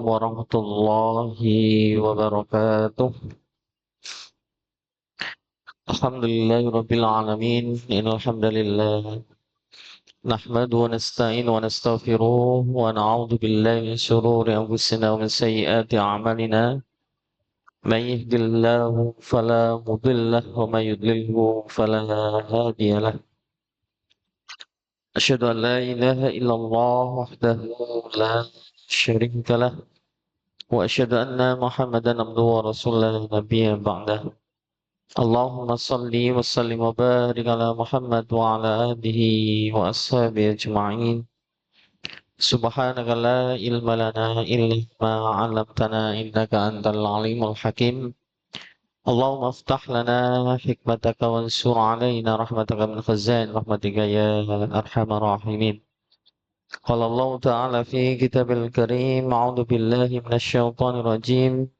warahmatullahi wabarakatuh. Alhamdulillahirabbil alamin. Innal hamdalillah nahmadu wa nasta'inu wa nastaghfiruh wa na'udzu billahi min shururi anfusina wa min sayyiati a'malina. Man yahdihillahu fala mudilla lahu wa man yudlilhu fala hadiyalah. Asyhadu an la ilaha illallah wahdahu la syarika lah wa asyhadu anna Muhammadan abduhu wa rasuluhu la nabiyya ba'dah. Allahumma salli wa sallim wa barik ala Muhammad wa ala alihi wa ashabihi ajma'in. Subhanaka la ilma lana illa ma 'allamtana innaka antal alimul hakim. Allahumma aftah lana hikmataka wansur alaina rahmataka min khazain rahmatika ya arhamar rahimin. Qala Allah ta'ala fi kitabil karim, a'udzu billahi minasy syaithanir rajim.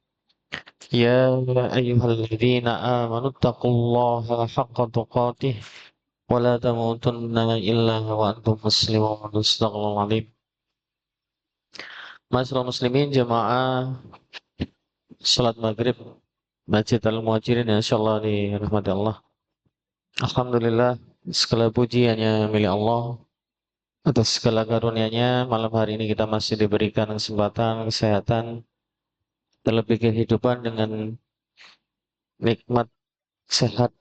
يا أيها الذين آمنوا اتقوا الله حق تقاته ولا تموتن إلا وأنتم مسلمون. صدق الله العظيم. Masyaallah muslimin jamaah salat maghrib Masjid Al-Muhajirin ya insyaallah dirahmati Allah. Alhamdulillah, segala puji hanya milik Allah. Atas segala karunia-Nya malam hari ini kita masih diberikan kesempatan, kesehatan, terlebih kehidupan dengan nikmat sehat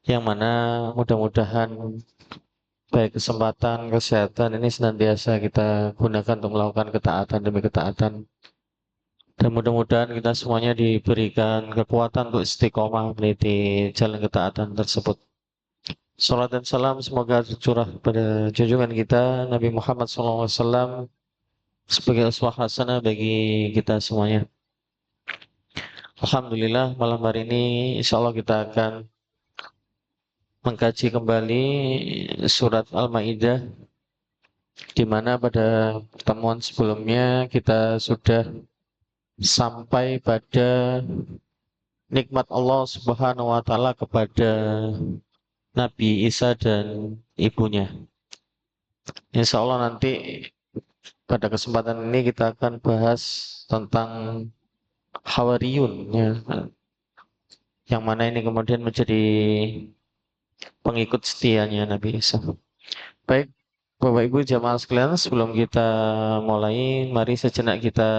yang mana mudah-mudahan baik kesempatan kesehatan ini senantiasa kita gunakan untuk melakukan ketaatan demi ketaatan, dan mudah-mudahan kita semuanya diberikan kekuatan untuk istiqomah meniti jalan ketaatan tersebut. Salat dan salam semoga tercurah pada junjungan kita Nabi Muhammad SAW sebagai uswah hasanah bagi kita semuanya. Alhamdulillah, malam hari ini insyaallah kita akan mengkaji kembali surat Al-Maidah, di mana pada pertemuan sebelumnya kita sudah sampai pada nikmat Allah Subhanahu wa taala kepada Nabi Isa dan ibunya. Insya Allah nanti pada kesempatan ini kita akan bahas tentang Hawariyun ya, yang mana ini kemudian menjadi pengikut setianya Nabi Isa. Baik, Bapak Ibu jamaah sekalian, sebelum kita mulai, mari sejenak kita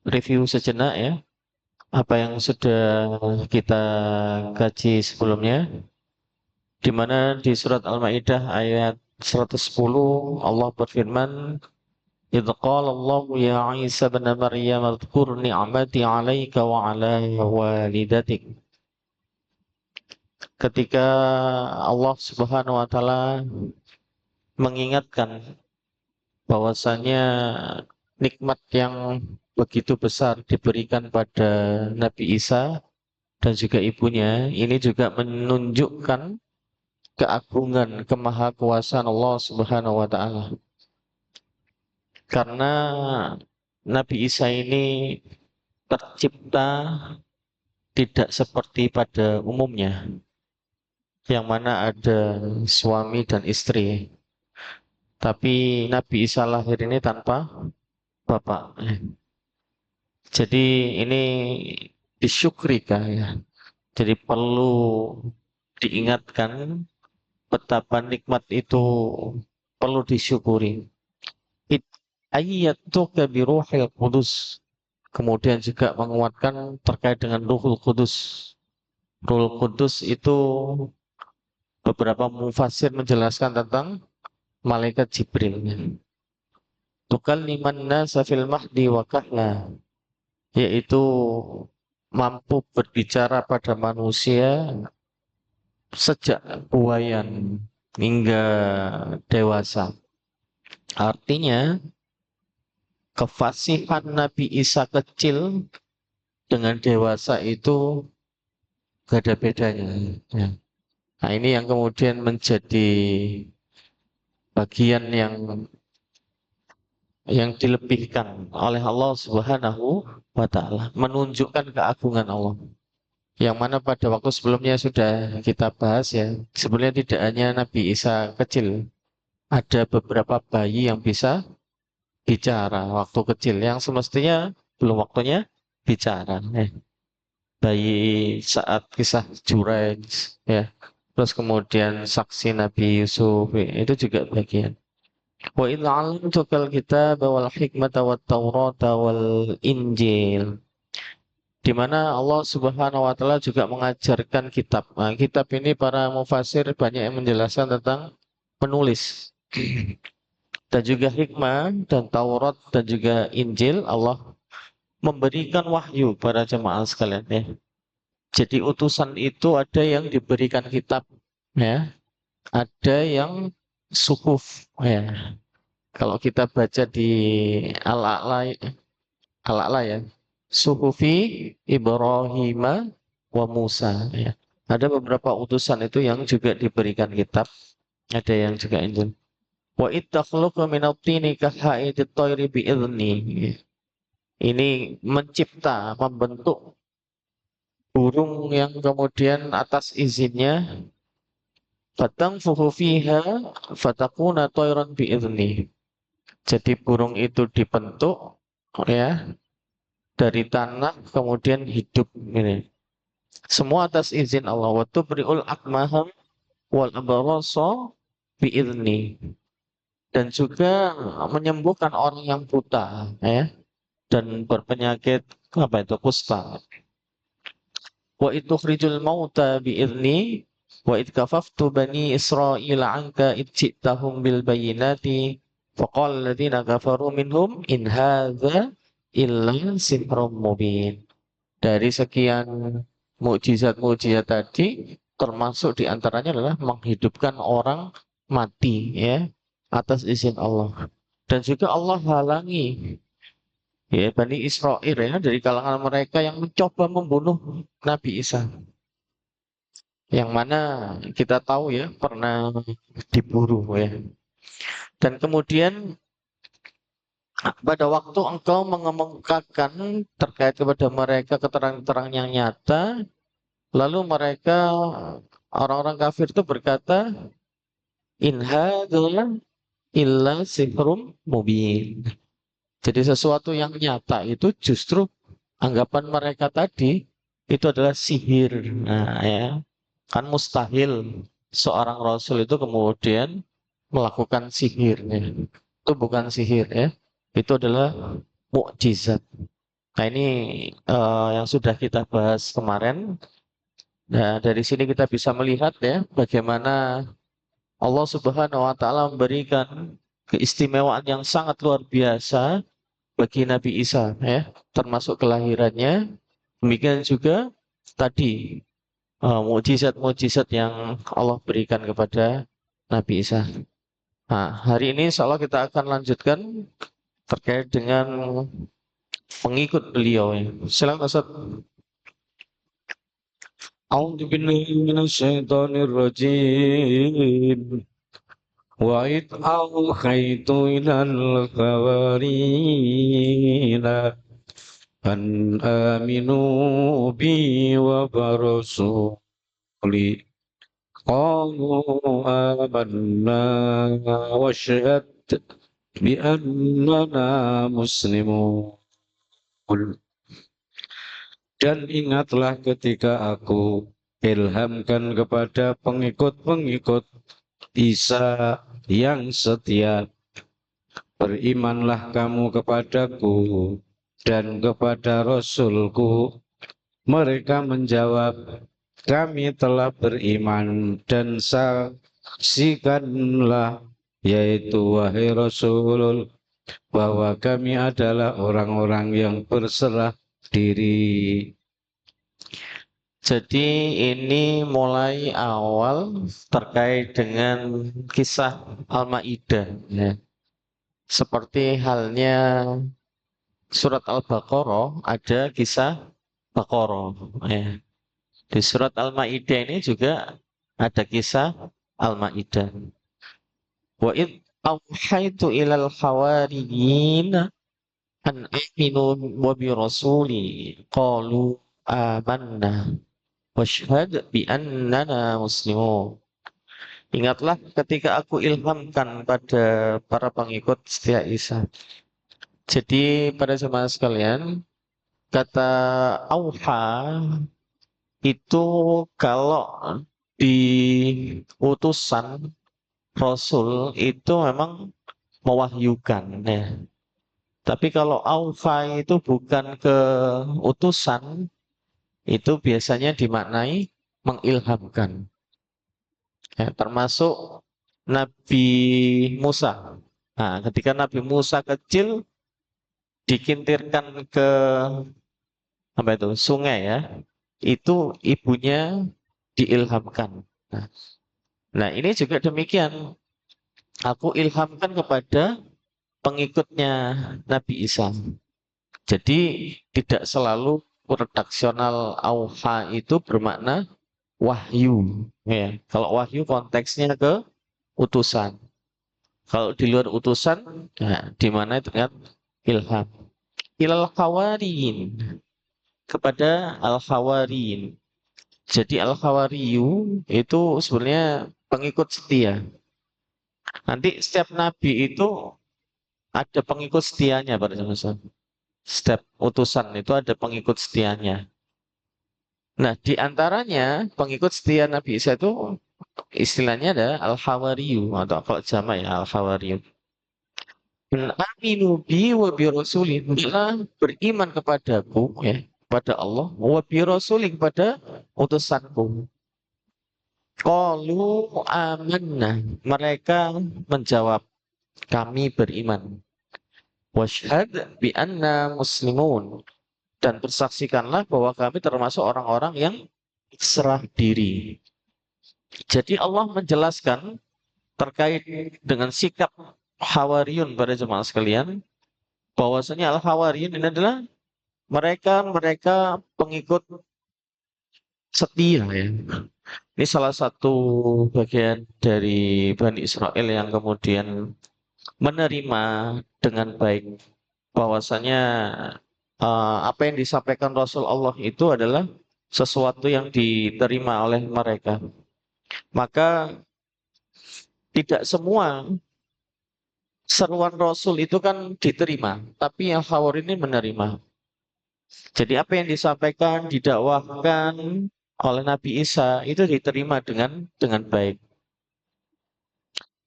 review sejenak ya, apa yang sudah kita kaji sebelumnya, di mana di surat Al-Maidah ayat 110 Allah berfirman, "Idz qala Allah ya Isa ibn Maryam adhkur ni'mati 'alaika wa 'ala walidatik." Ketika Allah Subhanahu wa taala mengingatkan bahwasanya nikmat yang begitu besar diberikan pada Nabi Isa dan juga ibunya, ini juga menunjukkan keagungan kemahakuasaan Allah Subhanahu wa taala. Karena Nabi Isa ini tercipta tidak seperti pada umumnya, yang mana ada suami dan istri. Tapi Nabi Isa lahir ini tanpa bapak. Jadi ini disyukrika ya. Jadi perlu diingatkan betapa nikmat itu perlu disyukuri. Ayyatuka biruhil qudus. Kemudian juga menguatkan terkait dengan Ruhul Kudus. Ruhul Kudus itu beberapa mufassir menjelaskan tentang malaikat Jibril. Tukalliman nasa fil mahdi wa kahla, yaitu mampu berbicara pada manusia sejak buayan hingga dewasa. Artinya kefasihan Nabi Isa kecil dengan dewasa itu gak ada bedanya ya. Nah ini yang kemudian menjadi bagian yang dilebihkan oleh Allah Subhanahu wa taala, menunjukkan keagungan Allah. Yang mana pada waktu sebelumnya sudah kita bahas ya, sebenarnya tidak hanya Nabi Isa kecil, ada beberapa bayi yang bisa bicara waktu kecil yang semestinya belum waktunya bicara. Bayi saat kisah Juraij, ya. Terus kemudian saksi Nabi Yusuf, itu juga bagian. Wa idh 'allamtukal kitaba wal hikmata wat taurata wal injil. Di mana Allah Subhanahu wa taala juga mengajarkan kitab. Nah, kitab ini para mufasir banyak yang menjelaskan tentang penulis dan juga hikmah dan Taurat dan juga Injil. Allah memberikan wahyu pada jemaah sekalian, ya. Jadi utusan itu ada yang diberikan kitab, ya, ada yang suhuf, ya. Kalau kita baca di Al-A'la, Al-A'la, ya, suhufi Ibrahim wa Musa, ya. Ada beberapa utusan itu yang juga diberikan kitab, ada yang juga Injil. Wa ittakhluqu minat-tini kaha'idit tayri bi'idzni. Ini mencipta, membentuk burung yang kemudian atas izinnya fatanfukhu fiha fatakuna tayran bi'idzni. Jadi burung itu dibentuk, ya, dari tanah kemudian hidup ini. Semua atas izin Allah. Wa tubri'ul akmaham wal abarasa bi'idzni. Dan juga menyembuhkan orang yang buta, ya, dan berpenyakit apa itu kusta. Wa itukhrijul mauta bi'idzni wa id kafaftu bani Israila anka id ji'tahum bil bayyinati faqala alladziina kafaru minhum in hadza illa sihrun mubin. Dari sekian mukjizat-mukjizat tadi termasuk diantaranya adalah menghidupkan orang mati, ya, atas izin Allah. Dan juga Allah halangi, ya, Bani Israel, ya, dari kalangan mereka yang mencoba membunuh Nabi Isa, yang mana kita tahu, ya, pernah diburu, ya. Dan kemudian pada waktu engkau mengemukakan terkait kepada mereka keterangan-keterangan yang nyata, lalu mereka orang-orang kafir itu berkata, in hadzal illa sihrum mubin. Jadi sesuatu yang nyata itu justru anggapan mereka tadi itu adalah sihir. Nah, ya, kan mustahil seorang rasul itu kemudian melakukan sihir, ya. Itu bukan sihir, ya. Itu adalah mukjizat. Nah, ini yang sudah kita bahas kemarin. Nah, dari sini kita bisa melihat, ya, bagaimana Allah Subhanahu wa taala memberikan keistimewaan yang sangat luar biasa bagi Nabi Isa, ya, termasuk kelahirannya. Demikian juga tadi mukjizat-mukjizat yang Allah berikan kepada Nabi Isa. Nah, hari ini insya Allah kita akan lanjutkan terkait dengan pengikut beliau, ya. Silakan Ustaz. A'udzu billahi minasyaitonir rajim. Wa id awhaitu ilal hawarina an aminu bi wa barasuli qalu amanna wa syahad bi annana muslimun. Dan ingatlah ketika aku ilhamkan kepada pengikut-pengikut Isa yang setia, berimanlah kamu kepadaku dan kepada Rasulku. Mereka menjawab, kami telah beriman, dan saksikanlah, yaitu wahai Rasul, bahwa kami adalah orang-orang yang berserah diri. Jadi ini mulai awal terkait dengan kisah Al-Maidah, ya. Seperti halnya surat Al-Baqarah ada kisah Baqarah, ya. Di surat Al-Maidah ini juga ada kisah Al-Maidah. Wa id auhaitu ilal hawariyin an aminu wa bi rasuli qalu amanna washhad bi annana muslimun. Ingatlah ketika aku ilhamkan pada para pengikut setia Isa Jadi pada jemaah sekalian, kata auha itu kalau di utusan Rasul itu memang mewahyukan ya. Tapi kalau auha itu bukan ke utusan, itu biasanya dimaknai mengilhamkan. Ya, termasuk Nabi Musa. Nah, ketika Nabi Musa kecil dikintirkan ke apa itu sungai ya, itu ibunya diilhamkan. Nah, nah, ini juga demikian. Aku ilhamkan kepada pengikutnya Nabi Isa. Jadi tidak selalu redaksional auha itu bermakna wahyu. Ya. Kalau wahyu konteksnya ke utusan. Kalau di luar utusan, nah, di mana itu kan ilham. Ilal khawariyin kepada al khawariyin. Jadi al khawariyu itu sebenarnya pengikut setia. Nanti setiap nabi itu ada pengikut setianya pada zaman. Setiap utusan itu ada pengikut setianya. Nah, di antaranya pengikut setia Nabi Isa itu istilahnya ada al-hawariyu atau kalau jama ya al-hawariyu. Aminu bi wa bi rasulih. Beriman kepadaku ya, kepada Allah wa bi rasulih kepada utusanku. Qalu amanna. Mereka menjawab, kami beriman. Washhad bi anna muslimun. Dan bersaksikanlah bahwa kami termasuk orang-orang yang serah diri. Jadi Allah menjelaskan terkait dengan sikap Hawariyun pada jemaah sekalian, bahwasanya Al-Hawariyun ini adalah mereka pengikut setia ya. Ini salah satu bagian dari Bani Israel yang kemudian menerima dengan baik bahwasanya apa yang disampaikan Rasul Allah itu adalah sesuatu yang diterima oleh mereka. Maka tidak semua seruan Rasul itu kan diterima, tapi yang Hawar ini menerima. Jadi apa yang disampaikan, didakwahkan oleh Nabi Isa itu diterima dengan baik.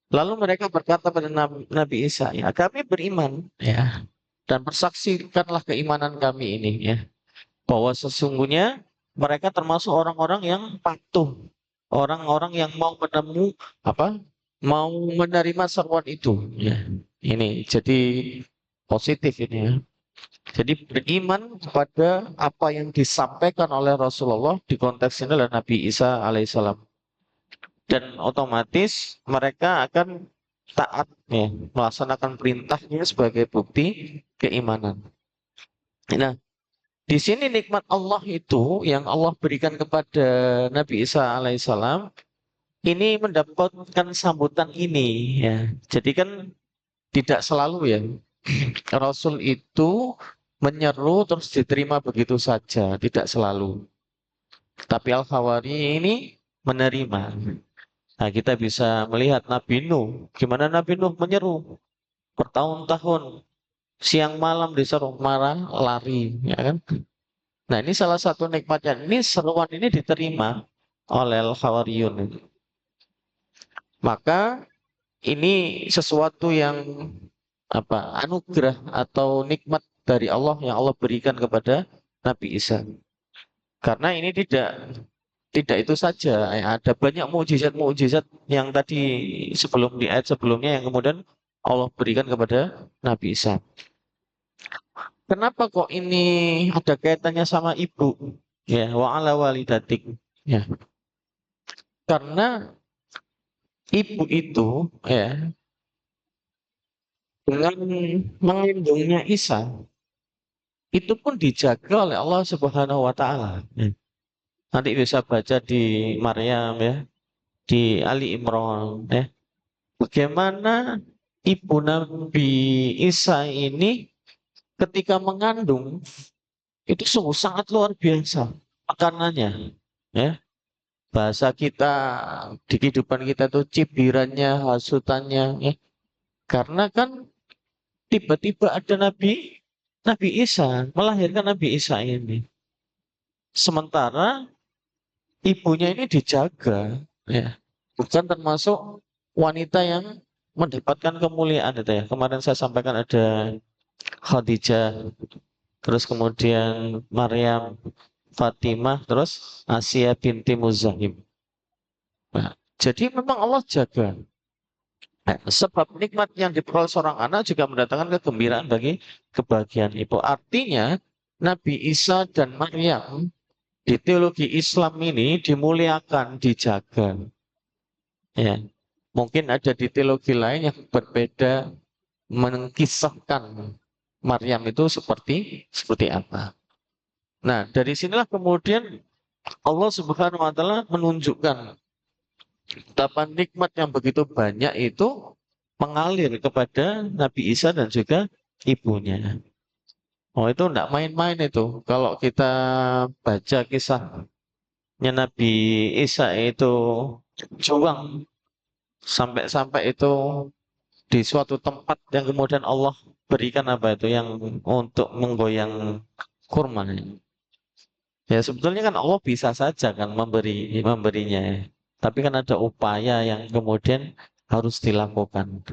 Lalu mereka berkata pada Nabi Isa, ya kami beriman, ya, dan bersaksikanlah keimanan kami ini, ya, bahwa sesungguhnya mereka termasuk orang-orang yang patuh, orang-orang yang mau mau menerima seruan itu, ya. Ini jadi positif ini ya. Jadi beriman kepada apa yang disampaikan oleh Rasulullah di konteks ini adalah Nabi Isa alaihissalam. Dan otomatis mereka akan taat ya, melaksanakan perintahnya sebagai bukti keimanan. Nah, di sini nikmat Allah itu yang Allah berikan kepada Nabi Isa alaihissalam ini mendapatkan sambutan ini ya. Jadi kan tidak selalu ya Rasul itu menyeru terus diterima begitu saja, tidak selalu. Tapi Al-Hawari ini menerima. Nah, kita bisa melihat Nabi Nuh, gimana Nabi Nuh menyeru bertahun-tahun, siang malam diseru, marah, lari, ya kan? Nah, ini salah satu nikmatnya. Ini seruan ini diterima oleh Al-Hawariyun. Maka ini sesuatu yang anugerah atau nikmat dari Allah yang Allah berikan kepada Nabi Isa. Karena ini tidak itu saja, ya, ada banyak mukjizat-mukjizat yang tadi di ayat sebelumnya yang kemudian Allah berikan kepada Nabi Isa. Kenapa kok ini ada kaitannya sama ibu? Ya, wa ala walidatik. Ya, karena ibu itu ya dengan mengandungnya Isa itu pun dijaga oleh Allah Subhanahu wa taala. Ya. Nanti bisa baca di Maryam ya, di Ali Imran ya. Bagaimana ibu Nabi Isa ini ketika mengandung itu sungguh sangat luar biasa makanannya ya. Bahasa kita di kehidupan kita tuh cibirannya, hasutannya ya. Karena kan tiba-tiba ada Nabi Isa, melahirkan Nabi Isa ini. Sementara ibunya ini dijaga, ya. Bukan termasuk wanita yang mendapatkan kemuliaan itu ya. Kemarin saya sampaikan ada Khadijah, terus kemudian Maryam, Fatimah, terus Asia binti Muzahim. Nah, jadi memang Allah jaga. Nah, sebab nikmat yang diperoleh seorang anak juga mendatangkan kegembiraan bagi kebahagiaan ibu. Artinya Nabi Isa dan Maryam di teologi Islam ini dimuliakan, dijaga. Ya, mungkin ada di teologi lain yang berbeda mengkisahkan Maryam itu seperti apa. Nah, dari sinilah kemudian Allah Subhanahu wa taala menunjukkan betapa nikmat yang begitu banyak itu mengalir kepada Nabi Isa dan juga ibunya. Oh, itu enggak main-main itu. Kalau kita baca kisahnya Nabi Isa itu juang sampai-sampai itu di suatu tempat yang kemudian Allah berikan apa itu yang untuk menggoyang kurma. Ya sebetulnya kan Allah bisa saja kan memberinya. Tapi kan ada upaya yang kemudian harus dilakukan.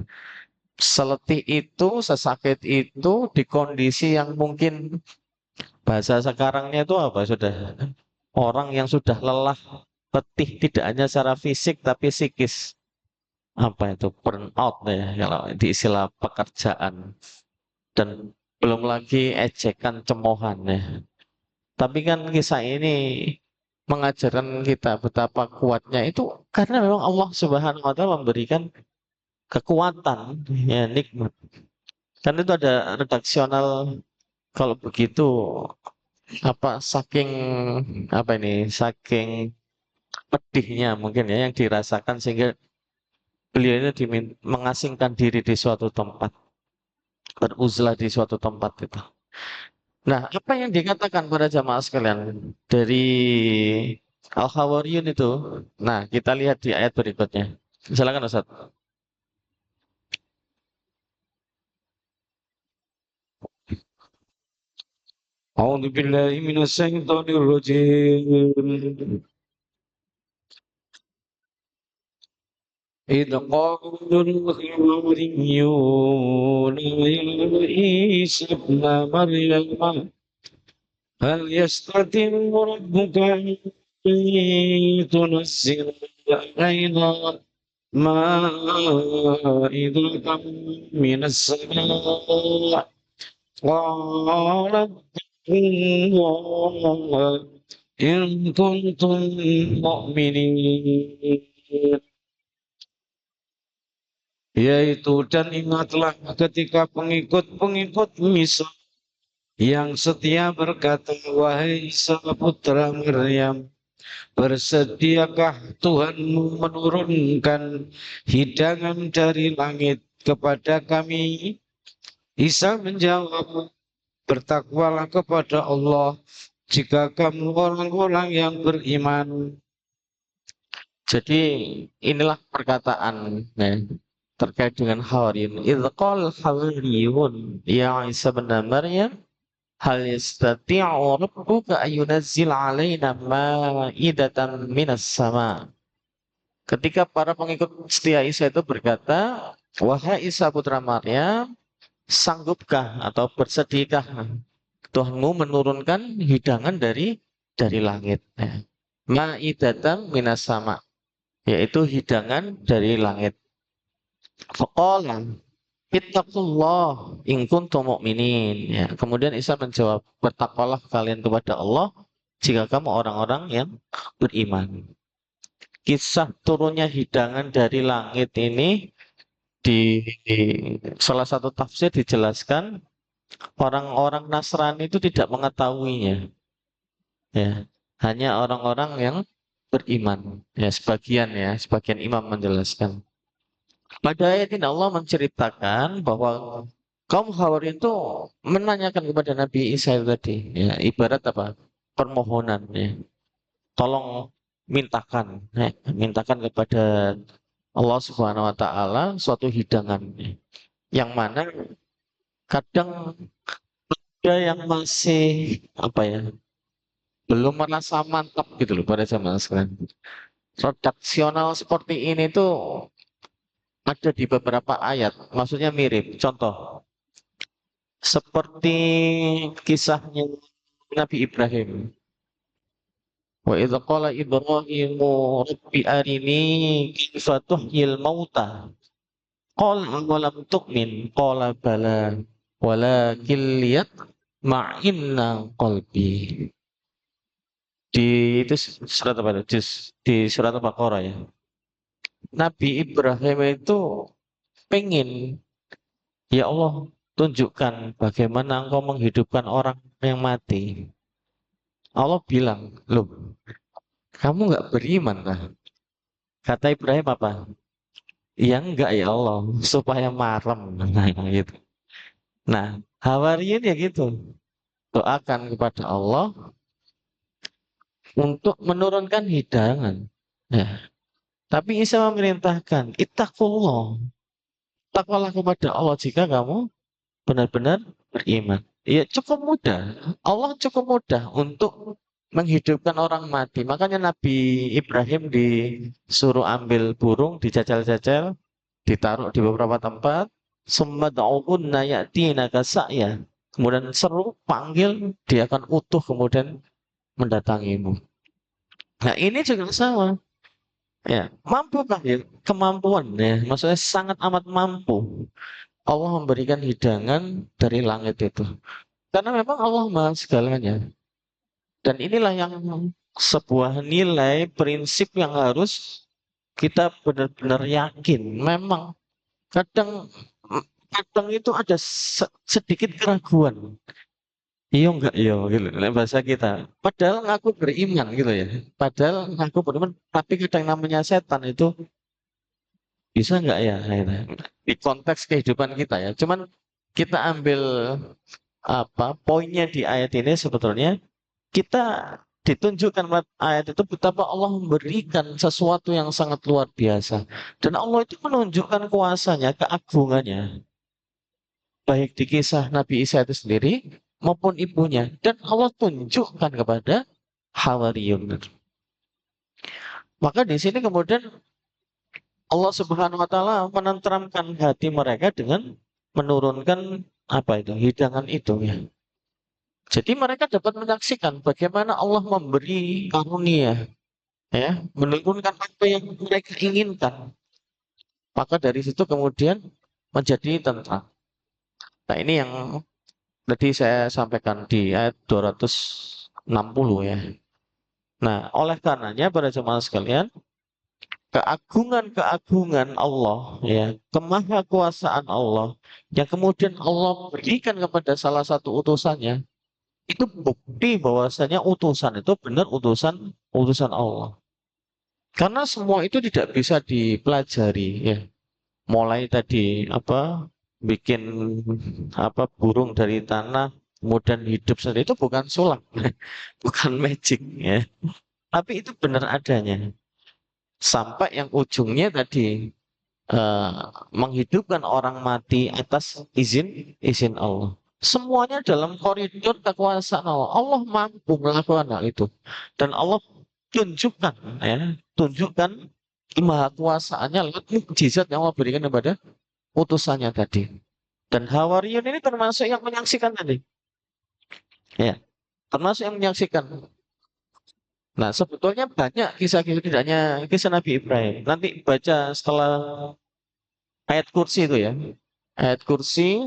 Seletih itu, sesakit itu di kondisi yang mungkin bahasa sekarangnya itu apa sudah orang yang sudah lelah, letih tidak hanya secara fisik tapi psikis. Apa itu burn out ya kalau di istilah pekerjaan dan belum lagi ejekan cemohan ya. Tapi kan kisah ini mengajarkan kita betapa kuatnya itu karena memang Allah Subhanahu wa taala memberikan kekuatan ya nikmat. Kan itu ada redaksional kalau begitu apa saking pedihnya mungkin ya yang dirasakan sehingga beliau ini mengasingkan diri di suatu tempat, beruzlah di suatu tempat itu. Nah, apa yang dikatakan pada jamaah sekalian dari Al-Hawariyun itu? Nah, kita lihat di ayat berikutnya. Silakan Ustaz. أعوذ بالله من الشيطان الرجيم إذ قال الحواريون يا عيسى ابن مريم هل يستطيع ربك أن تنزل علينا مائدة من السماء قال الله إن كنتم مؤمنين yaitu dan ingatlah ketika pengikut-pengikut Isa yang setia berkata, wahai Isa putra Maryam, bersediakah Tuhanmu menurunkan hidangan dari langit kepada kami? Isa menjawab, bertakwalah kepada Allah jika kamu orang-orang yang beriman. Jadi inilah perkataan ya, terkait dengan Hawariyun. Idz qala Hawariyun ya Isa bin Maryam hal yastati'u rabbuka ayunazzil alaina ma'idatan minas sama. Ketika para pengikut setia Isa itu berkata, wahai Isa putra Maryam, sanggupkah atau bersediakah Tuhanmu menurunkan hidangan dari langit? Ya. Ma'idatan minas sama, yaitu hidangan dari langit. Faqala ittaqullah in kuntum mu'minin. Ya, kemudian Isa menjawab, bertakwalah kalian kepada Allah jika kamu orang-orang yang beriman. Kisah turunnya hidangan dari langit ini di salah satu tafsir dijelaskan orang-orang Nasrani itu tidak mengetahuinya. Ya, hanya orang-orang yang beriman. Sebagian imam menjelaskan. Pada ayat ini Allah menceritakan bahwa kaum Hawariyin itu menanyakan kepada Nabi Isa itu tadi, ya, ibarat apa? Permohonan, ya. Tolong mintakan kepada Allah Subhanahu wa taala suatu hidangan, ya. Yang mana Kadang ada yang masih apa ya, belum merasa mantap gitu loh pada zaman sekarang. Redaksional seperti ini tuh ada di beberapa ayat, maksudnya mirip. Contoh, seperti kisahnya Nabi Ibrahim. Wa idza qala Ibrahimu rabbi arini kaifa tuhyil mauta. Qala awalam tu'min? Qala bala. Walakin liyatma'inna qalbi. Di itu surat apa itu? Di surat Al-Baqarah ya. Nabi Ibrahim itu pengen, ya Allah, tunjukkan bagaimana engkau menghidupkan orang yang mati. Allah bilang, loh, kamu nggak beriman kah? Kata Ibrahim apa? Ya enggak ya Allah, supaya marem. Nah, gitu. Nah, Hawariyin ya gitu. Doakan kepada Allah untuk menurunkan hidangan. Ya. Tapi Isa memerintahkan, ittaqullah. Takwalah kepada Allah jika kamu benar-benar beriman. Ya cukup mudah. Allah cukup mudah untuk menghidupkan orang mati. Makanya Nabi Ibrahim disuruh ambil burung, dijajal-jajal, ditaruh di beberapa tempat. Summa da'uhunna ya'tinaka sa'ya. Kemudian seru, panggil, dia akan utuh kemudian mendatangimu. Nah ini juga sama. Ya, mampu kan ya? Kemampuan ya, maksudnya sangat amat mampu. Allah memberikan hidangan dari langit itu. Karena memang Allah Maha segalanya. Dan inilah yang sebuah nilai prinsip yang harus kita benar-benar yakin. Memang kadang kadang itu ada sedikit keraguan. Iya enggak iya gitu bahasa kita. Padahal ngaku beriman gitu ya. Padahal ngaku beriman tapi kadang namanya setan itu bisa enggak ya gitu. Di konteks kehidupan kita ya. Cuman kita ambil apa poinnya di ayat ini sebetulnya kita ditunjukkan lewat ayat itu betapa Allah memberikan sesuatu yang sangat luar biasa. Dan Allah itu menunjukkan kuasanya, keagungannya. Baik di kisah Nabi Isa itu sendiri maupun ibunya. Dan Allah tunjukkan kepada Hawariyun. Maka di sini kemudian Allah Subhanahu wa taala menenteramkan hati mereka dengan menurunkan apa itu hidangan itu ya. Jadi mereka dapat menyaksikan bagaimana Allah memberi karunia ya, menurunkan apa yang mereka inginkan. Maka dari situ kemudian menjadi tentram. Nah, ini yang tadi saya sampaikan di ayat 260 ya. Nah, oleh karenanya para jemaah sekalian, keagungan-keagungan Allah ya, kemahakuasaan Allah yang kemudian Allah berikan kepada salah satu utusannya, itu bukti bahwasanya utusan itu benar utusan utusan Allah. Karena semua itu tidak bisa dipelajari ya. Mulai tadi apa bikin apa burung dari tanah kemudian hidup sendiri itu bukan sulap, bukan magic ya. Tapi itu benar adanya. Sampai yang ujungnya tadi eh, menghidupkan orang mati atas izin izin Allah. Semuanya dalam koridor kekuasaan Allah. Allah mampu melakukan hal itu. Dan Allah tunjukkan ya, tunjukkan kemahakuasaannya lewat mukjizat yang Allah berikan kepada utusannya tadi. Dan Hawariyun ini termasuk yang menyaksikan tadi. Ya, termasuk yang menyaksikan. Nah, sebetulnya banyak kisah-kisah tidak hanya kisah Nabi Ibrahim. Nanti baca setelah ayat kursi itu ya. Ayat kursi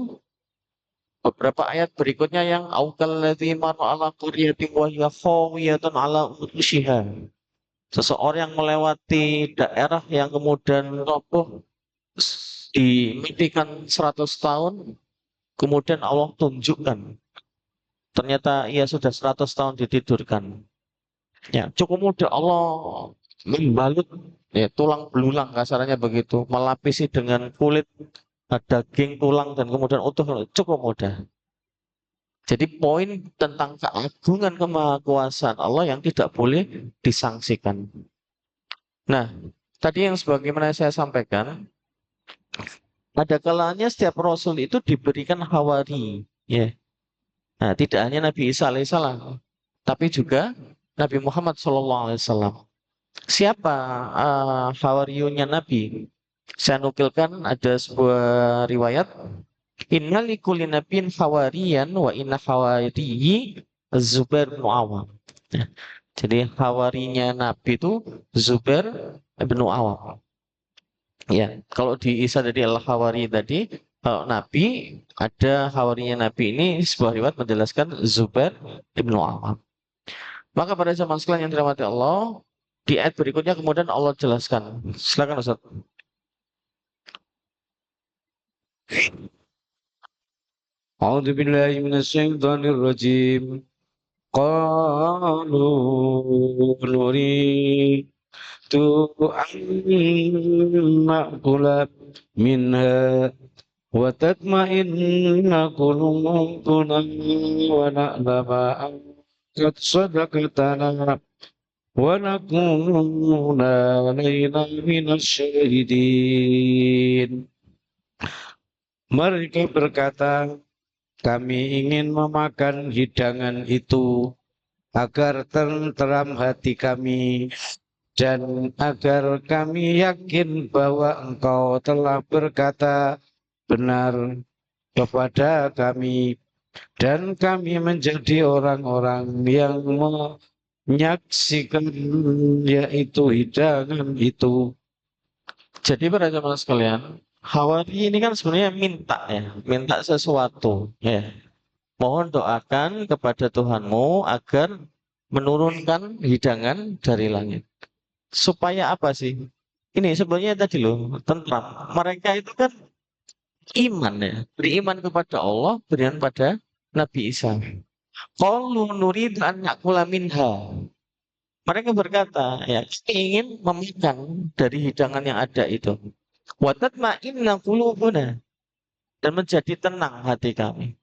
beberapa ayat berikutnya yang aukalladzi marra ala qaryatin wa hiya khawiyatun ala urushiha. Seseorang yang melewati daerah yang kemudian roboh dimimpikan 100 tahun, kemudian Allah tunjukkan. Ternyata ia sudah 100 tahun ditidurkan. Ya, cukup mudah Allah membalut ya, tulang belulang kasarnya begitu, melapisi dengan kulit, daging, tulang dan kemudian utuh cukup mudah. Jadi poin tentang keagungan kemahakuasaan Allah yang tidak boleh disangsikan. Nah, tadi yang sebagaimana saya sampaikan, ada kalanya setiap rasul itu diberikan hawari, ya. Nah, tidak hanya Nabi Isa alaihissalam, tapi juga Nabi Muhammad SAW. Siapa hawariyunnya Nabi? Saya nukilkan ada sebuah riwayat. Inna likulli nabiyyin hawariyan wa inna hawariyi Zubair bin Awam. Ya, jadi hawarinya Nabi itu Zubair bin Awam. Ya, kalau di Isa tadi al-Hawari tadi, kalau Nabi ada hawarinya Nabi ini sebuah riwayat menjelaskan Zubair bin Awam. Maka pada zaman sekalian yang dirahmati Allah, di ayat berikutnya kemudian Allah jelaskan. Silakan Ustaz. A'udzu billahi minasyaitonir rajim. Qalu nuridu an na'kula minha wa tatma'inna qulubuna wa na'lama an qad sadaqtana wa nakuna alaina minasyahidin. Mereka berkata, kami ingin memakan hidangan itu agar tenteram hati kami dan agar kami yakin bahwa Engkau telah berkata benar kepada kami dan kami menjadi orang-orang yang menyaksikan yaitu hidangan itu. Jadi para jemaah sekalian, hawari ini kan sebenarnya minta ya, minta sesuatu ya. Mohon doakan kepada Tuhanmu agar menurunkan hidangan dari langit. Supaya apa sih? Ini sebenarnya tadi loh, tentram. Mereka itu kan iman ya, beriman kepada Allah, beriman pada Nabi Isa. Qalu nuridu an na'kula minha. Mereka berkata, ya, kami ingin memakan dari hidangan yang ada itu. Wa tatma'inna qulubuna, dan menjadi tenang hati kami.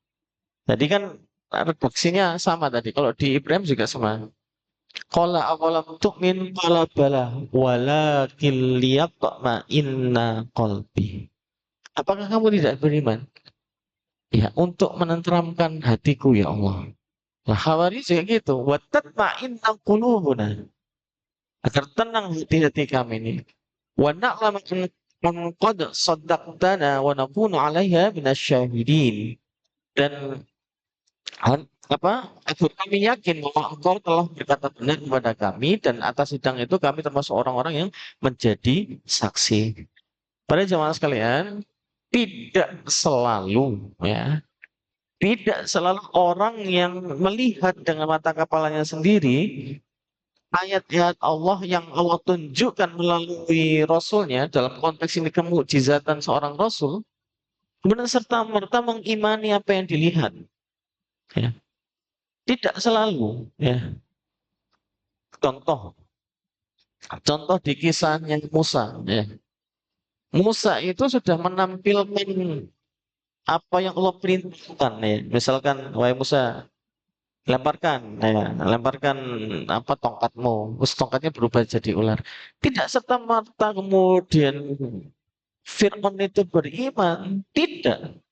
Tadi kan redaksinya sama tadi. Kalau di Ibrahim juga sama. Qala awalam tu'min qala bala walakin liyatma'inna qalbi. Apakah kamu tidak beriman? Ya, untuk menenteramkan hatiku ya Allah. Nah, Hawari juga gitu. Wa tatma'inna qulubuna, agar tenang hati-hati kami ini. Wa na'lamu an qad saddaqtana wa nakunu 'alaiha minasyahidin. Dan agar kami yakin bahwa Engkau telah berkata benar kepada kami dan atas sidang itu kami termasuk orang-orang yang menjadi saksi. Pada jemaah sekalian, tidak selalu ya, tidak selalu orang yang melihat dengan mata kepalanya sendiri ayat-ayat Allah yang Allah tunjukkan melalui Rasulnya, dalam konteks ini kemukjizatan seorang Rasul, kemudian serta merta mengimani apa yang dilihat. Ya. Tidak selalu. Ya. Contoh, contoh di kisahnya Musa. Ya. Musa itu sudah menampilkan apa yang Allah perintahkan. Ya. Misalkan, wahai Musa, lemparkan, ya, lemparkan apa tongkatmu, terus tongkatnya berubah jadi ular. Tidak serta merta kemudian Fir'aun itu beriman, tidak.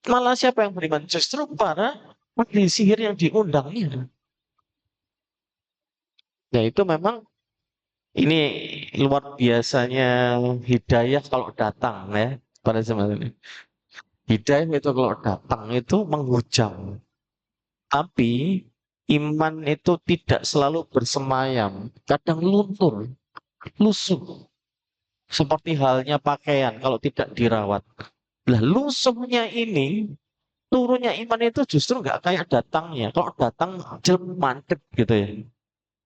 Malah siapa yang beriman? Justru para ahli sihir yang diundangnya. Nah itu memang ini luar biasanya hidayah kalau datang ya pada zaman ini. Hidayah itu kalau datang itu menghujam. Tapi iman itu tidak selalu bersemayam. Kadang luntur, lusuh. Seperti halnya pakaian kalau tidak dirawat. Lah lusuhnya ini, turunnya iman itu justru nggak kayak datangnya. Kalau datang jelek mantep gitu ya.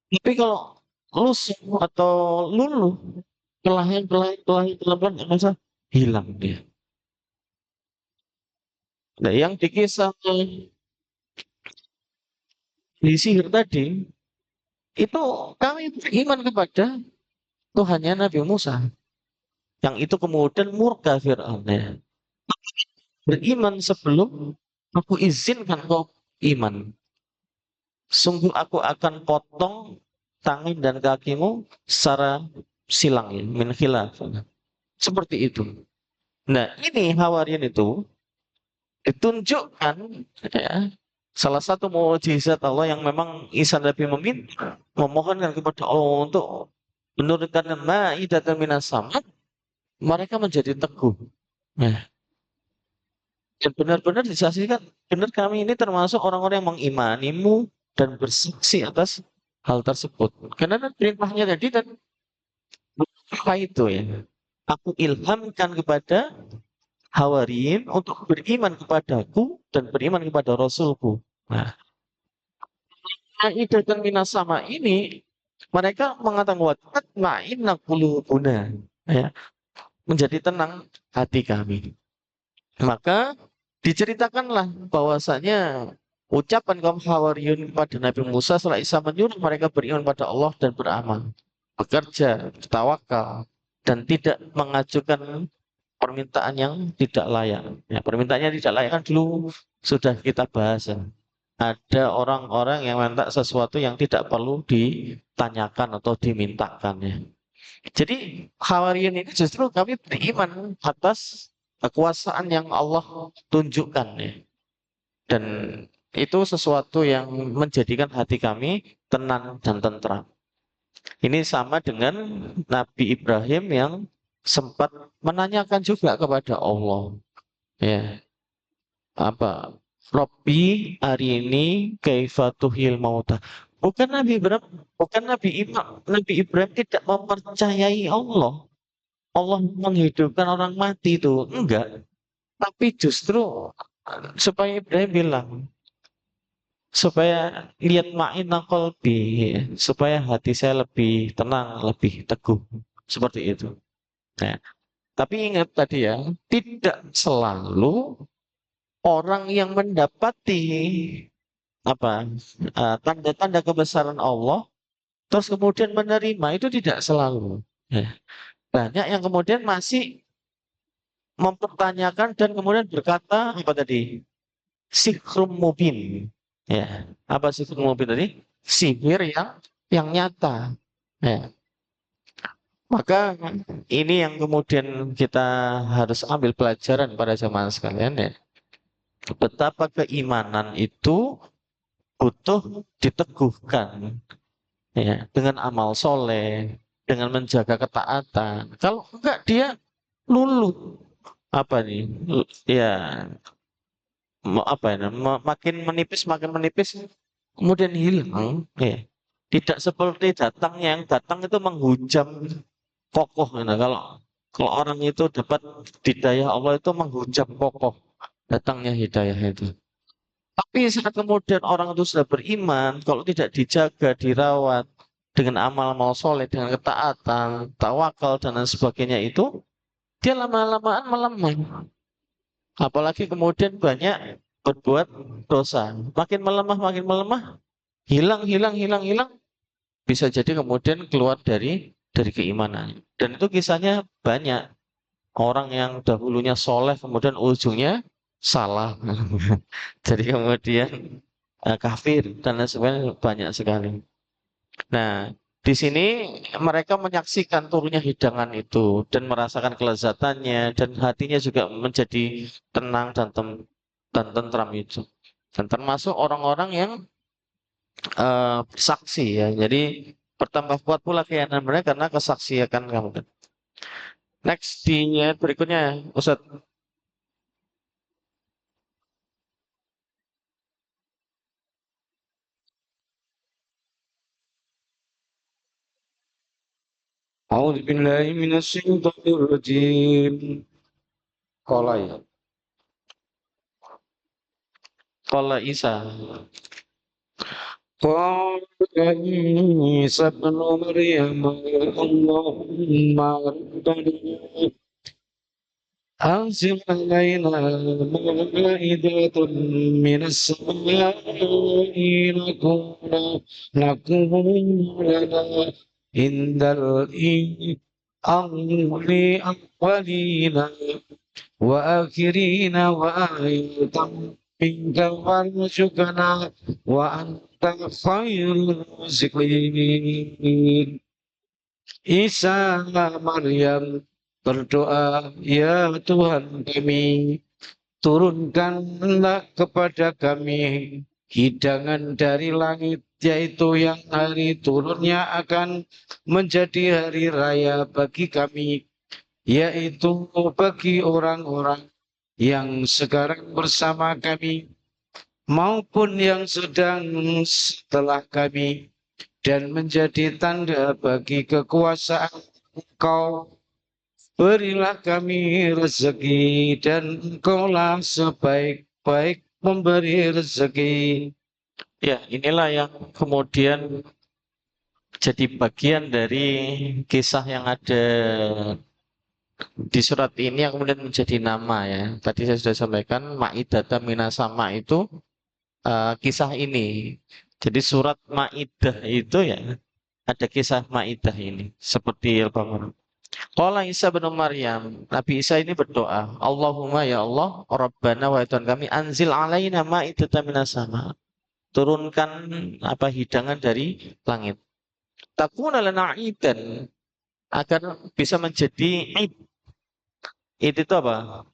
Tapi kalau lusuh atau luluh, pelan-pelan nggak usah hilang dia. Nah, yang dikisah di sihir tadi, itu kami beriman kepada Tuhannya Nabi Musa. Yang itu kemudian murka Fir'aun. Ya. Beriman sebelum aku izinkan kau iman. Sungguh aku akan potong tangan dan kakimu secara silang ya, min khilaf. Seperti itu. Nah, ini Hawarian itu ditunjukkan ya, salah satu mukjizat Allah yang memang Isa Nabi meminta, memohonkan kepada Allah untuk menurunkan Maidatan minas sama, mereka menjadi teguh. Nah, dan benar-benar disaksikan, benar kami ini termasuk orang-orang yang mengimanimu dan bersaksi atas hal tersebut. Karena kan perintahnya tadi kan apa itu ya? Aku ilhamkan kepada Hawariyin untuk beriman kepadaku dan beriman kepada Rasulku. Nah, Maidatan minas sama ini mereka mengatakan watat ma'inna qulubuna, ya, menjadi tenang hati kami. Maka diceritakanlah bahwasanya ucapan kaum Hawariyun kepada Nabi Musa setelah Isa menyuruh mereka beriman pada Allah dan beramal, bekerja, bertawakal, dan tidak mengajukan permintaan yang tidak layak. Ya, permintaan yang tidak layak kan dulu sudah kita bahas ya. Ada orang-orang yang minta sesuatu yang tidak perlu ditanyakan atau dimintakan ya. Jadi Hawariyin ini justru kami beriman atas kekuasaan yang Allah tunjukkan ya. Dan itu sesuatu yang menjadikan hati kami tenang dan tentram. Ini sama dengan Nabi Ibrahim yang sempat menanyakan juga kepada Allah. Ya, apa? Robbi arini kaifa tuhil mauta. Nabi Ibrahim tidak mempercayai Allah. Allah menghidupkan orang mati itu enggak, tapi justru supaya Ibrahim bilang supaya lihat ma'ina qalbi, supaya hati saya lebih tenang, lebih teguh. Seperti itu. Nah, tapi ingat tadi ya, tidak selalu orang yang mendapati apa tanda-tanda kebesaran Allah terus kemudian menerima itu tidak selalu. Ya. Banyak yang kemudian masih mempertanyakan dan kemudian berkata apa tadi? Sikrum mubin. Ya, apa sikrum mubin tadi? Sihir yang nyata. Ya. Maka ini yang kemudian kita harus ambil pelajaran pada zaman sekalian ya. Betapa keimanan itu butuh diteguhkan ya dengan amal soleh, dengan menjaga ketaatan. Kalau enggak dia luluh apa nih? Ya apa ya? Makin menipis, kemudian hilang. Ya. Tidak seperti datangnya yang datang itu menghujam kokoh. Nah, kalau orang itu dapat hidayah Allah itu menghujam kokoh datangnya hidayah itu. Tapi saat kemudian orang itu sudah beriman, kalau tidak dijaga, dirawat dengan amal-amal soleh, dengan ketaatan, tawakal dan lain sebagainya itu, dia lama-lamaan melemah. Apalagi kemudian banyak berbuat dosa. Makin melemah, hilang, hilang, hilang, hilang. Bisa jadi kemudian keluar dari keimanan. Dan itu kisahnya banyak. Orang yang dahulunya soleh, kemudian ujungnya salah. Jadi kemudian kafir dan lain sebagainya banyak sekali. Nah, di sini mereka menyaksikan turunnya hidangan itu dan merasakan kelezatannya dan hatinya juga menjadi tenang dan tentram itu. Dan termasuk orang-orang yang bersaksi ya. Jadi bertambah kuat pula keyakinan mereka karena kesaksian kamu. Next di berikutnya, Ustaz. A'udzu billahi minasyaitonir rajim. Qala ya. Qala Isa. قال عيسى ابن مريم اللهم ربنا أنزل علينا مائدة من السماء نكون لنا عند الأولين وآخرين وآية منك وارزقنا وأنت خير الرازقين. Isa Maryam berdoa, ya Tuhan kami, turunkanlah kepada kami hidangan dari langit, yaitu yang hari turunnya akan menjadi hari raya bagi kami, yaitu bagi orang-orang yang sekarang bersama kami maupun yang sedang setelah kami, dan menjadi tanda bagi kekuasaan Engkau. Berilah kami rezeki, dan Engkaulah sebaik-baik pemberi rezeki. Ya, inilah yang kemudian jadi bagian dari kisah yang ada di surat ini yang kemudian menjadi nama ya. Tadi saya sudah sampaikan Ma'idata Minasama itu kisah ini. Jadi surat Maidah itu ya ada kisah Maidah ini seperti Al-Baqarah. Qala Isa bin Maryam, Nabi Isa ini berdoa, Allahumma ya Allah, Rabbana wa Tuhan kami, anzil alaina ma'idatan minas sama. Turunkan apa hidangan dari langit. Takuna lana idan agar bisa menjadi id. Id itu apa?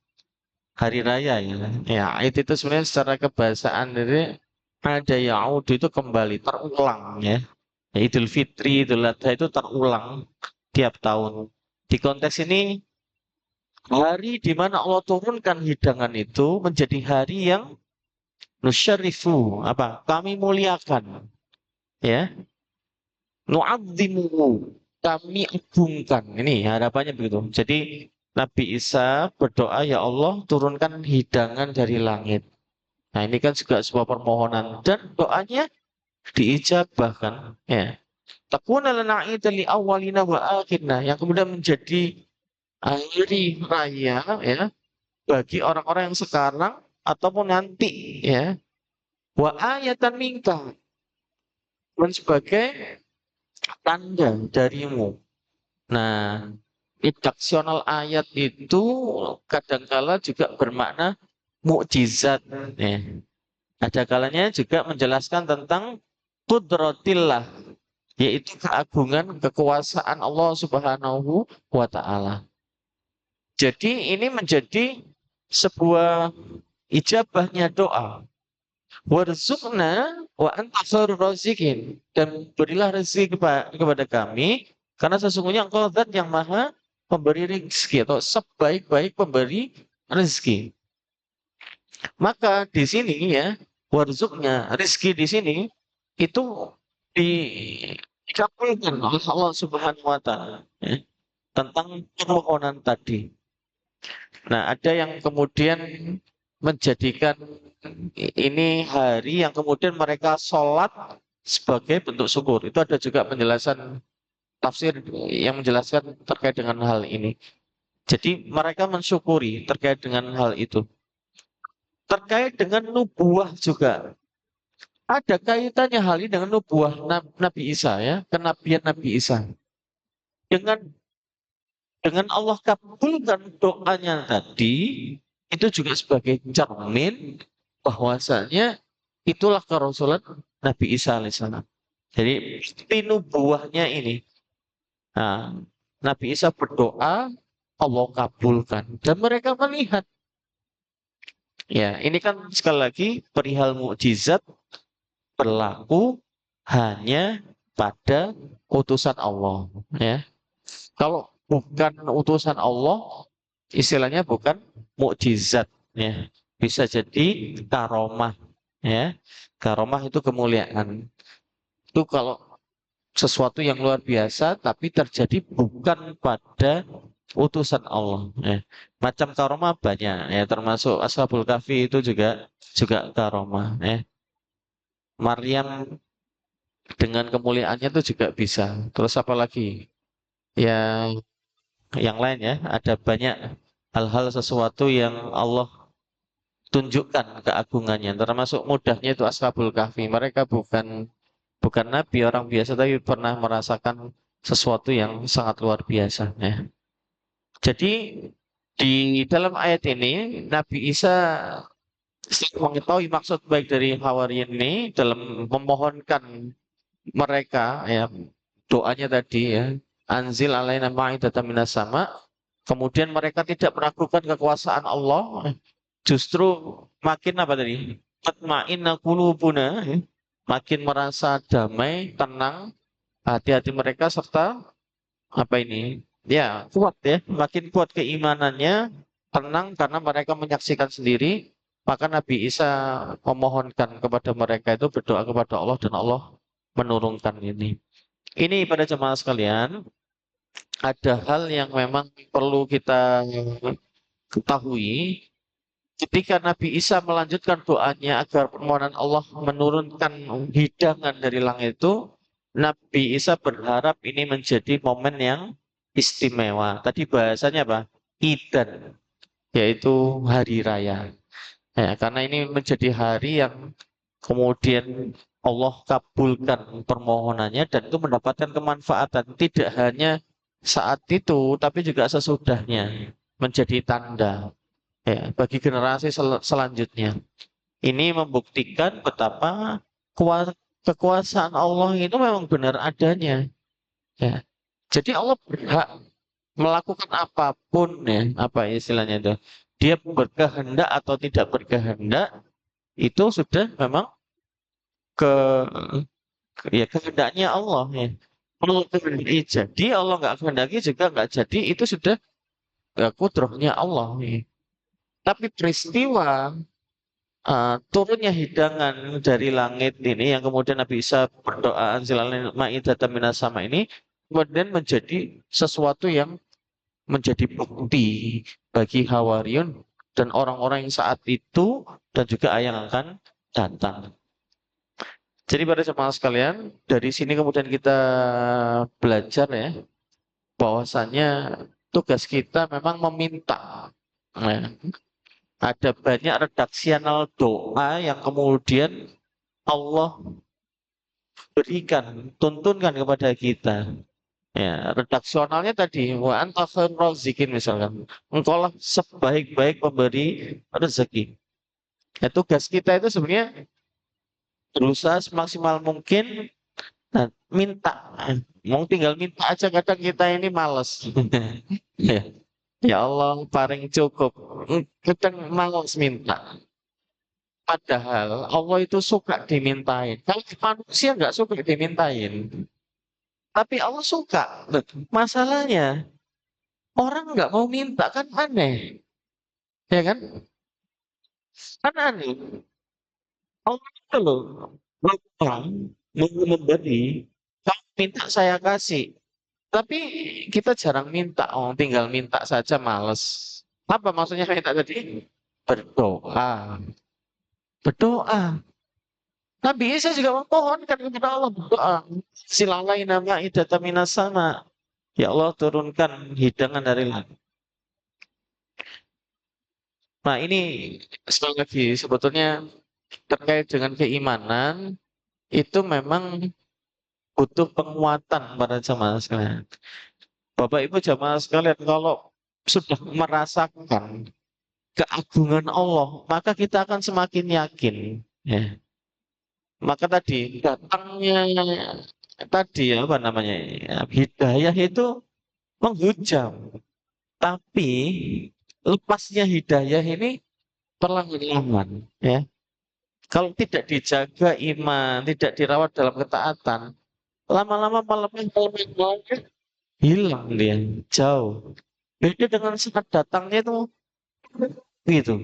Hari raya ya. Ya, id itu sebenarnya secara kebahasaan dari ada ya'ud itu kembali terulang ya. Idul Fitri, Idul Adha itu terulang tiap tahun. Di konteks ini hari di mana Allah turunkan hidangan itu menjadi hari yang nusyarifu apa? Kami muliakan ya. Nu'adzimuhu kami agungkan. Ini harapannya begitu. Jadi Nabi Isa berdoa ya Allah turunkan hidangan dari langit. Nah, ini kan juga sebuah permohonan dan doanya diijabah kan ya. Takuna lana li awalina wa akhirna yang kemudian menjadi hari raya ya bagi orang-orang yang sekarang ataupun nanti ya. Wa ayatan minka dan sebagai tanda darimu. Nah, redaksional ayat itu kadangkala juga bermakna mukjizat ya. Ada kalanya juga menjelaskan tentang kudratillah, yaitu keagungan kekuasaan Allah Subhanahu wa taala. Jadi ini menjadi sebuah ijabahnya doa. Warzuqna wa anta khairur raziqin dan berilah rezeki kepada kami karena sesungguhnya engkau zat yang maha pemberi rezeki atau sebaik-baik pemberi rezeki. Maka di sini ya warzuqnya rezeki di sini itu dikabulkan oleh Allah Subhanahu wa taala ya, tentang permohonan tadi. Nah, ada yang kemudian menjadikan ini hari yang kemudian mereka sholat sebagai bentuk syukur. Itu ada juga penjelasan tafsir yang menjelaskan terkait dengan hal ini. Jadi mereka mensyukuri terkait dengan hal itu. Terkait dengan nubuah juga. Ada kaitannya hal ini dengan nubuah Nabi Isa ya, kenabian Nabi Isa. Dengan Allah kabulkan doanya tadi, itu juga sebagai cermin bahwasanya itulah kerasulan Nabi Isa alaihissalam. Jadi nubuahnya ini. Nah, Nabi Isa berdoa, Allah kabulkan. Dan mereka melihat. Ya, ini kan sekali lagi perihal mukjizat berlaku hanya pada utusan Allah. Ya, kalau bukan utusan Allah, istilahnya bukan mukjizat. Ya, bisa jadi karomah. Ya, karomah itu kemuliaan. Itu kalau sesuatu yang luar biasa tapi terjadi bukan pada utusan Allah ya. Macam karomah banyak ya termasuk Ashabul Kahfi itu juga karomah ya. Maryam dengan kemuliaannya itu juga bisa. Terus apa lagi? Yang lain ya, ada banyak hal-hal sesuatu yang Allah tunjukkan keagungannya termasuk mudahnya itu Ashabul Kahfi. Mereka bukan bukan nabi orang biasa tapi pernah merasakan sesuatu yang sangat luar biasa ya. Jadi di dalam ayat ini Nabi Isa mengetahui maksud baik dari Hawariyin ini dalam memohonkan mereka ya doanya tadi ya anzil alaina ma'idatan minas sama kemudian mereka tidak meragukan kekuasaan Allah, justru makin apa tadi? Tatma'inna qulubuna, makin merasa damai, tenang hati-hati mereka serta apa ini? Ya, kuat ya, makin kuat keimanannya, tenang karena mereka menyaksikan sendiri. Maka Nabi Isa memohonkan kepada mereka itu berdoa kepada Allah dan Allah menurunkan ini. Ini pada jemaah sekalian, ada hal yang memang perlu kita ketahui ketika Nabi Isa melanjutkan doanya agar permohonan Allah menurunkan hidangan dari langit itu, Nabi Isa berharap ini menjadi momen yang istimewa. Tadi bahasanya apa? Idan, yaitu hari raya. Ya, karena ini menjadi hari yang kemudian Allah kabulkan permohonannya dan itu mendapatkan kemanfaatan tidak hanya saat itu tapi juga sesudahnya menjadi tanda ya bagi generasi selanjutnya. Ini membuktikan betapa kekuasaan Allah itu memang benar adanya. Ya. Jadi Allah berhak melakukan apapun ya, apa istilahnya itu. Dia berkehendak atau tidak berkehendak itu sudah memang ke ya kehendaknya Allah ya. Kalau kehendaki jadi Allah nggak kehendaki juga nggak jadi itu sudah ya, kudrahnya Allah ya. Tapi peristiwa turunnya hidangan dari langit ini yang kemudian Nabi Isa berdoa anzilal ma'idatan minas sama ini kemudian menjadi sesuatu yang menjadi bukti bagi Hawariun dan orang-orang yang saat itu dan juga yang akan datang. Jadi pada jemaah sekalian, dari sini kemudian kita belajar ya, bahwasannya tugas kita memang meminta. Nah, ada banyak redaksional doa yang kemudian Allah berikan, tuntunkan kepada kita. Ya, redaksionalnya tadi wa anta khairur razikin misalkan. Engkaulah sebaik-baik pemberi rezeki. Ya, tugas kita itu sebenarnya berusaha semaksimal mungkin nah, minta. Mau tinggal minta aja kadang kita ini males. Ya, ya Allah paling cukup. Kadang males minta. Padahal Allah itu suka dimintain. Kalau manusia nggak suka dimintain. Tapi Allah suka. Loh, masalahnya orang nggak mau minta kan aneh. Ya kan? Kan aneh. Allah itu loh. Lapang, mau memberi. Kalau minta saya kasih. Tapi kita jarang minta. Oh, tinggal minta saja males. Apa maksudnya minta tadi? Berdoa. Berdoa. Nabi Isa juga memohonkan kepada Allah berdoa. Silalai nama idata minas sama. Ya Allah turunkan hidangan dari langit. Nah ini sekali lagi sebetulnya terkait dengan keimanan itu memang butuh penguatan pada jamaah sekalian. Bapak Ibu jamaah sekalian kalau sudah merasakan keagungan Allah maka kita akan semakin yakin. Ya. Maka tadi datangnya tadi apa namanya ya, hidayah itu menghujam. Tapi lepasnya hidayah ini perlahan-lahan ya. Kalau tidak dijaga iman, tidak dirawat dalam ketaatan, lama-lama malam-malam hilang dia, jauh. Beda dengan saat datangnya itu gitu.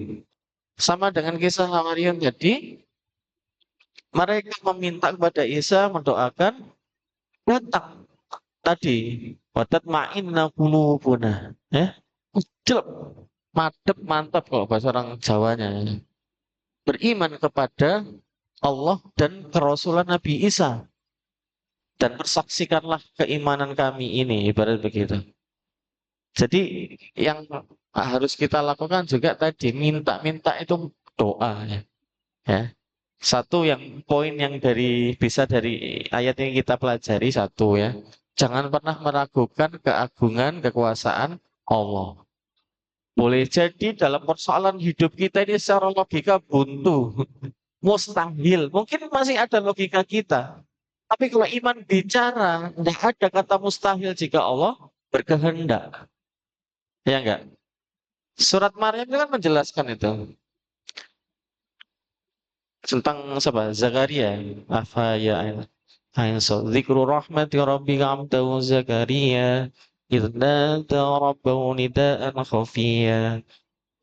Sama dengan kisah Hawariyun tadi, mereka meminta kepada Isa mendoakan datang tadi. Wadat ma'inna qulubuna ya. Jelek, madep mantap kalau bahasa orang Jawanya. Beriman kepada Allah dan kerasulan Nabi Isa dan persaksikanlah keimanan kami ini ibarat begitu. Jadi yang harus kita lakukan juga tadi minta-minta itu doa ya. Ya. Satu yang poin yang bisa dari ayat yang kita pelajari satu ya. Jangan pernah meragukan keagungan kekuasaan Allah. Boleh jadi dalam persoalan hidup kita ini secara logika buntu, mustahil. Mungkin masih ada logika kita. Tapi kalau iman bicara, tidak ada kata mustahil jika Allah berkehendak. Ya enggak? Surat Maryam itu kan menjelaskan itu tentang siapa? Zakaria. Apa ya ayat? Ayat Zikru rahmati rabbika abdahu Zakaria idh nada rabbahu nidaan khafiyya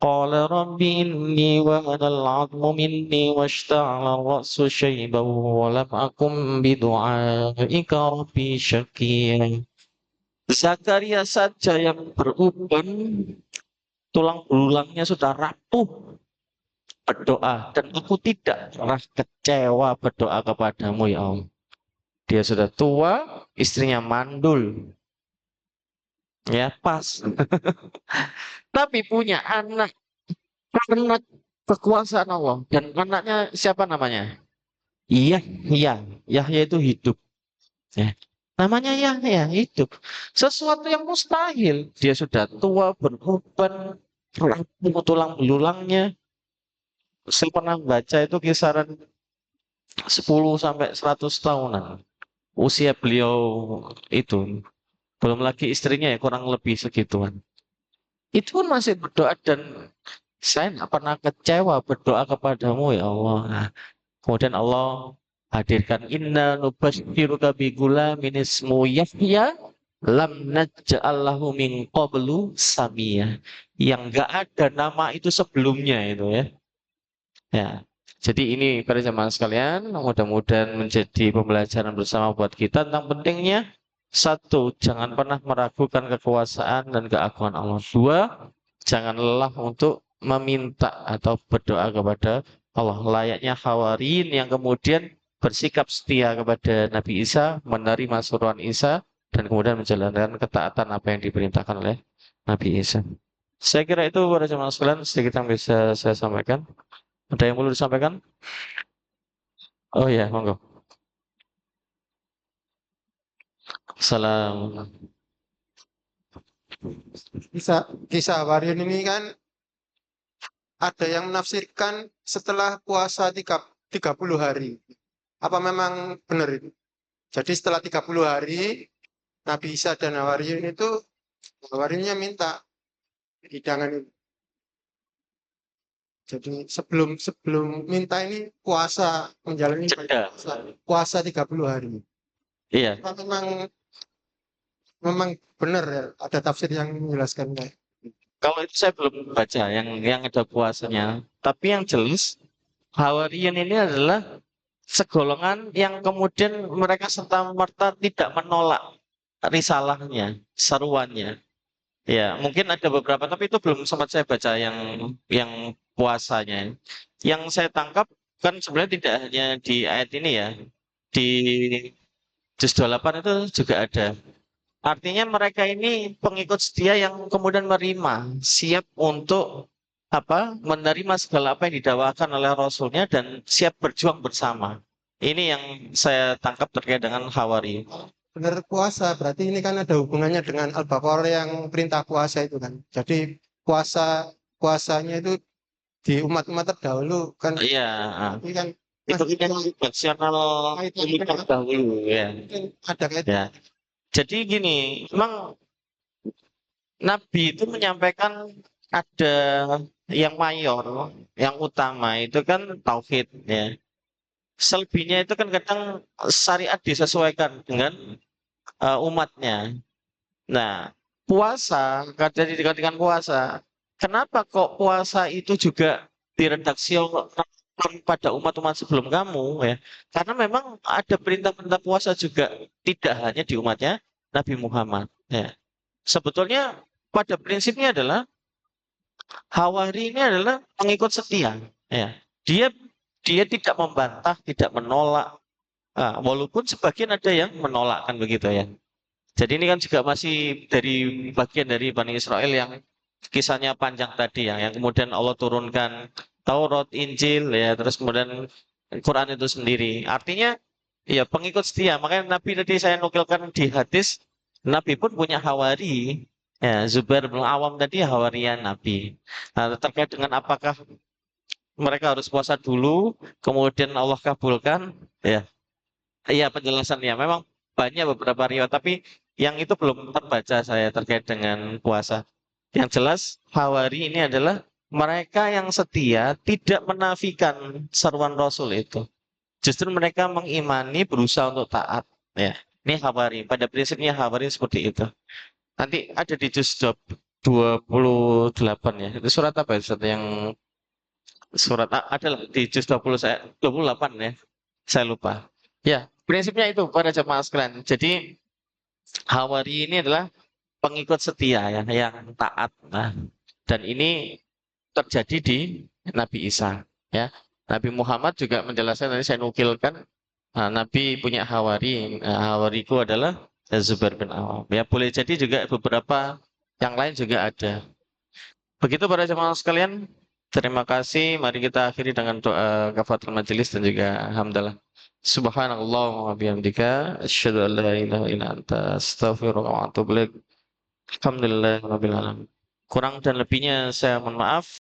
qala rabbi inni wahana al-'azmu minni washta'ala ar-ra'su shayban wa lam akum bidu'aika rabbi syaqiyya. Zakaria saja yang beruban, tulang belulangnya sudah rapuh berdoa, dan aku tidak pernah kecewa berdoa kepadamu ya Allah. Dia sudah tua, istrinya mandul, ya pas. Tapi punya anak karena kekuasaan Allah, dan anaknya siapa namanya? Iya, iya, Yahya itu hidup. Ya. Namanya Yahya hidup. Sesuatu yang mustahil. Dia sudah tua, beruban, rapuh tulang belulangnya. Saya pernah baca itu kisaran 10 sampai 100 tahunan usia beliau itu. Belum lagi istrinya ya kurang lebih segituan. Itu pun masih berdoa, dan saya nggak pernah kecewa berdoa kepadamu ya Allah. Nah, kemudian Allah hadirkan inna nubasyyiruka bi gulamin ismu Yahya lam naj'al lahu min qablu samia. Yang nggak ada nama itu sebelumnya itu ya. Ya. Jadi ini para jemaah sekalian, mudah-mudahan menjadi pembelajaran bersama buat kita tentang pentingnya satu, jangan pernah meragukan kekuasaan dan keagungan Allah. Dua, jangan lelah untuk meminta atau berdoa kepada Allah. Layaknya Hawariyin yang kemudian bersikap setia kepada Nabi Isa, menerima suruhan Isa, dan kemudian menjalankan ketaatan apa yang diperintahkan oleh Nabi Isa. Saya kira itu para jemaah sekalian sedikit yang bisa saya sampaikan. Ada yang perlu disampaikan? Oh ya, monggo. Salam. Kisah Waryun ini kan ada yang menafsirkan setelah puasa 30 hari. Apa memang benar itu? Jadi setelah 30 hari, Nabi Isa dan Waryun itu, Waryunnya minta hidangan itu. Jadi sebelum sebelum minta ini puasa, menjalani Jeda. puasa 30 hari. Iya. Apa memang benar ya, ada tafsir yang menjelaskan kayak. Kalau itu saya belum baca yang ada puasanya. Tapi yang jelas Hawariyin ini adalah segolongan yang kemudian mereka serta-merta tidak menolak risalahnya, seruannya. Ya, mungkin ada beberapa, tapi itu belum sempat saya baca yang puasanya. Yang saya tangkap kan sebenarnya tidak hanya di ayat ini ya, di juz 28 itu juga ada. Artinya mereka ini pengikut setia yang kemudian siap untuk menerima segala apa yang didakwakan oleh Rasulnya dan siap berjuang bersama. Ini yang saya tangkap terkait dengan Hawari. Benar puasa, berarti ini kan ada hubungannya dengan Al-Baqarah yang perintah puasa itu kan. Jadi puasanya itu di umat-umat terdahulu kan. Iya, Ini kan itu yang situasional umat terdahulu ya. ada kaitan. Ya. Jadi gini, memang Nabi itu menyampaikan ada yang mayor, yang utama itu kan tauhid ya. Selebihnya itu kan kadang syariat disesuaikan dengan umatnya. Nah, puasa, kadang dikatakan puasa. Kenapa kok puasa itu juga diredaksiokan pada umat-umat sebelum kamu ya? Karena memang ada perintah-perintah puasa juga tidak hanya di umatnya Nabi Muhammad. Ya. Sebetulnya pada prinsipnya adalah Hawari ini adalah pengikut setia. Ya. Dia dia tidak membantah, tidak menolak. Walaupun sebagian ada yang menolak kan begitu ya. Jadi ini kan juga masih dari bagian dari Bani Israel yang kisahnya panjang tadi ya, yang kemudian Allah turunkan Taurat, Injil ya, terus kemudian Quran itu sendiri. Artinya ya pengikut setia. Makanya Nabi tadi saya nukilkan di hadis, Nabi pun punya hawari. Ya, Zubair bin Awam tadi hawarian Nabi. Nah, terkait dengan apakah mereka harus puasa dulu, kemudian Allah kabulkan, ya. Iya penjelasannya memang banyak beberapa riwayat, tapi yang itu belum terbaca saya terkait dengan puasa. Yang jelas Hawari ini adalah mereka yang setia tidak menafikan seruan Rasul itu. Justru mereka mengimani, berusaha untuk taat. Ya, ini Hawari. Pada prinsipnya Hawari seperti itu. Nanti ada di juz 28 ya. Itu surat apa ya? Surat yang adalah di juz 28 ya. Saya lupa. Ya, prinsipnya itu para jemaah sekalian. Jadi Hawari ini adalah pengikut setia ya, yang taat. Nah, dan ini terjadi di Nabi Isa ya. Nabi Muhammad juga menjelaskan, tadi saya nukilkan, Nabi punya Hawari. Hawariku adalah Zubair bin Awam. Ya, boleh jadi juga beberapa yang lain juga ada. Begitu para jemaah sekalian, terima kasih. Mari kita akhiri dengan doa kafaratul majelis dan juga hamdalah. Subhanallah wa bihamdika asyhadu an la ilaha illa anta astaghfiruka wa atubu ilaik. Alhamdulillahirabbil alamin. Kurang dan lebihnya saya mohon maaf.